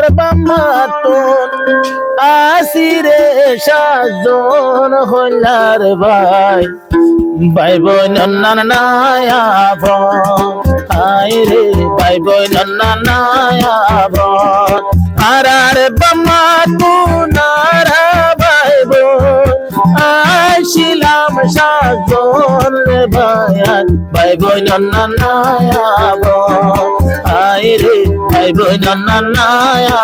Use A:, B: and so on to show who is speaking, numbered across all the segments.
A: আর বাম্মাতুন আসিরে সাজন হইলার ভাই ভাই বোন নানায়া হায় রে ভাই বোন নানায়া আর বাম্মাতুন আর ভাই বোন আসিলাম সাজন ভাই ভাই বোন নানায়া হায় রে ভাই বোন নানায়া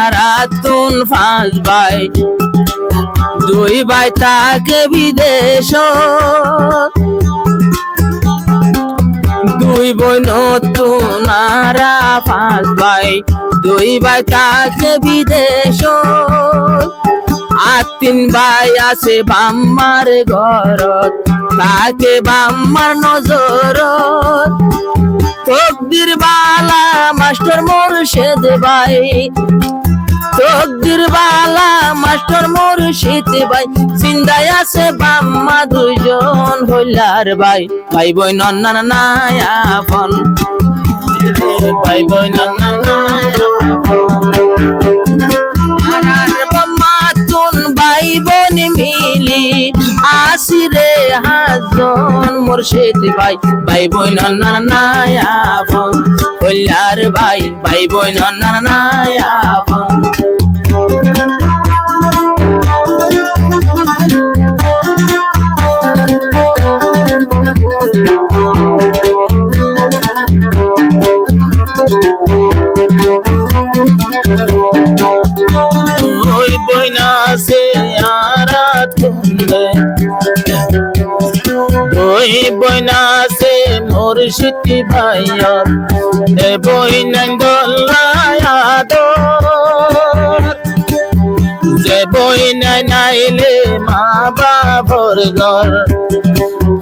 A: রাতুন ফাঁস ভাই দুই ভাই তাকে বিদেশ দুই বোন তুনারা ফাঁস ভাই দুই ভাই তাকে বিদেশ আর তিন ভাই আছে বাম্মার ঘরত তাকে বাম্মার নজরত তকদির বালা মাস্টার মুর্শিদ ভাই তকদির বালা মাস্টার মুর্শিদ ভাই জিন্দায় আছে বাম্মা দুজন হইলার ভাই ভাই বোন নানায়া আপন ভাই বোন ভাই বোন মিলি আসিরে হাজন মুর্শিদ ভাই ভাই বোন নানায়া আপন হইলার ভাই ভাই বোন নানায়া আপন ওই বইনা সে ওই বইনা সে মুর্শিদ ভাই এ বইনা দোলায়াদ যে বইনা নাইলে মা বাবার ঘর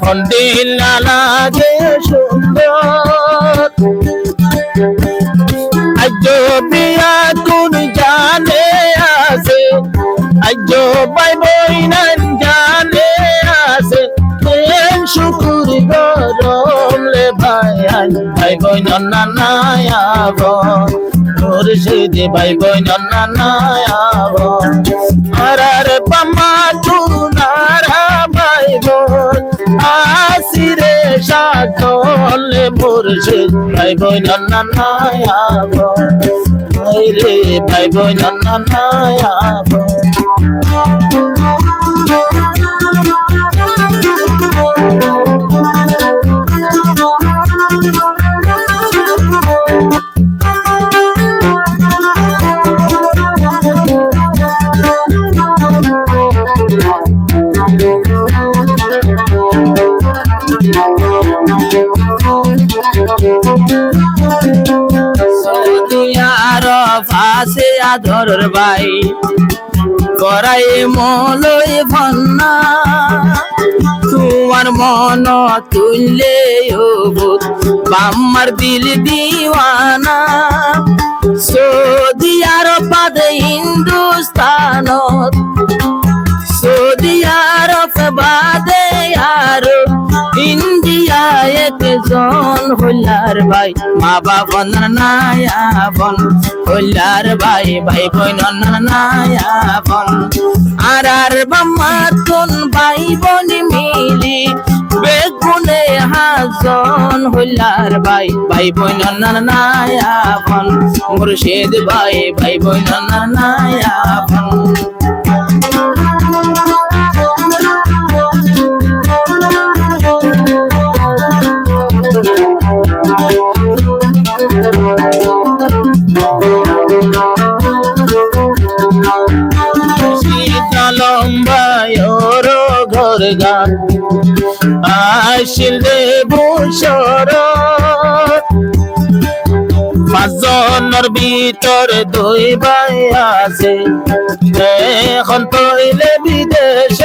A: হন্দিল লাগে সুন্দর আজ বিয়া তুন জানে আছে আজ ভাই বইনা জানে আছে শুকুর গরম লে ভাই ভাই বোন নানায়া মুর্শিদ ভাই বোন নানায়া আর বাম্মা তুনারা ভাই বোন আসিরে সাজন মুর্শিদ ভাই বোন নানায়া রে ভাই বোন নানায়া ফাঁসে আদর ভাই করাই মলই ভন্না তোমার মন তুললে বাম্মার দিল দিওয়ানা সৌদি আরব বাদে হিন্দুস্তানত সৌদি আরব বাদে আরব ইন্ডিয়া একজন হইলার ভাই মা বাবা নানায়া বোন হইলার ভাই ভাই বোন নানায়া বোন আর বাম্মা তুন ভাই বোন মিলি বেগুনে হাজন হইলার ভাই ভাই বোন নানায়া বোন মুর্শিদ ভাই ভাই বোন নানায়া বোন গান আসিলে বছর পাঁচজনের ভিতর দুই ভাই আছে এখন তৈলে বিদেশ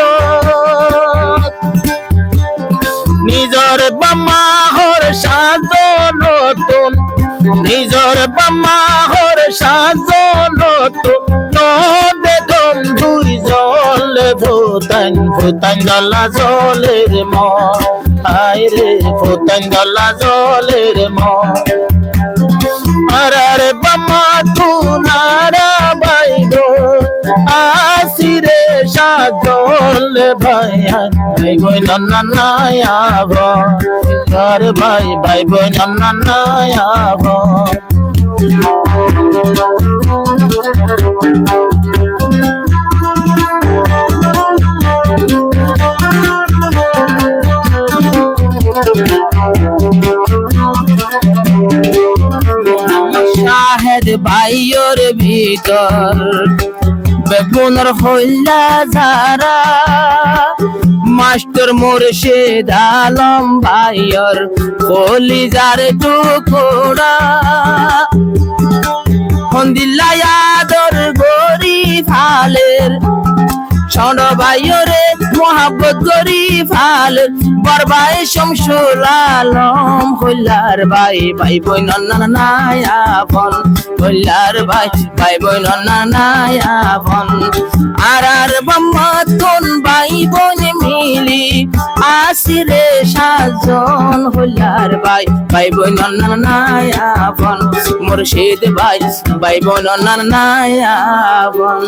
A: নিজর বাম্মাহর সাজ নতুন নিজর বামাহর সাজনত বেদম দুই জলে ভুতান ভুতান গলা জলের মন হায় রে ভুতান গলা জলের মন আরে বামা তুনারা বাইগো আসিরে সাজল ভাই ভাই বই নন্না নায়াব আর ভাই ভাই বই নন্না নায়াব শাহেদ ভাইয়ের ভিতর বেগুনের হইলা যারা মাস্টার মুর্শিদ আলম ভাইয়ের কলিজার টুকরা হন্দিল্লায়াদর গরিব হালের সন ভাইয়রে মোহাব্বত গরিব হালের বড় ভাই শামসুল আলম হইলার ভাই ভাই বই নন্না নায়াবন হইলার ভাই ভাই বই নন্না নায়াবন আর বাম্মাতুন ভাই বোন মিলি আসিরে সাজন হইলার ভাই ভাই বই নন্না নায়াবন মুর্শিদ ভাই ভাই বই নন্না নায়াবন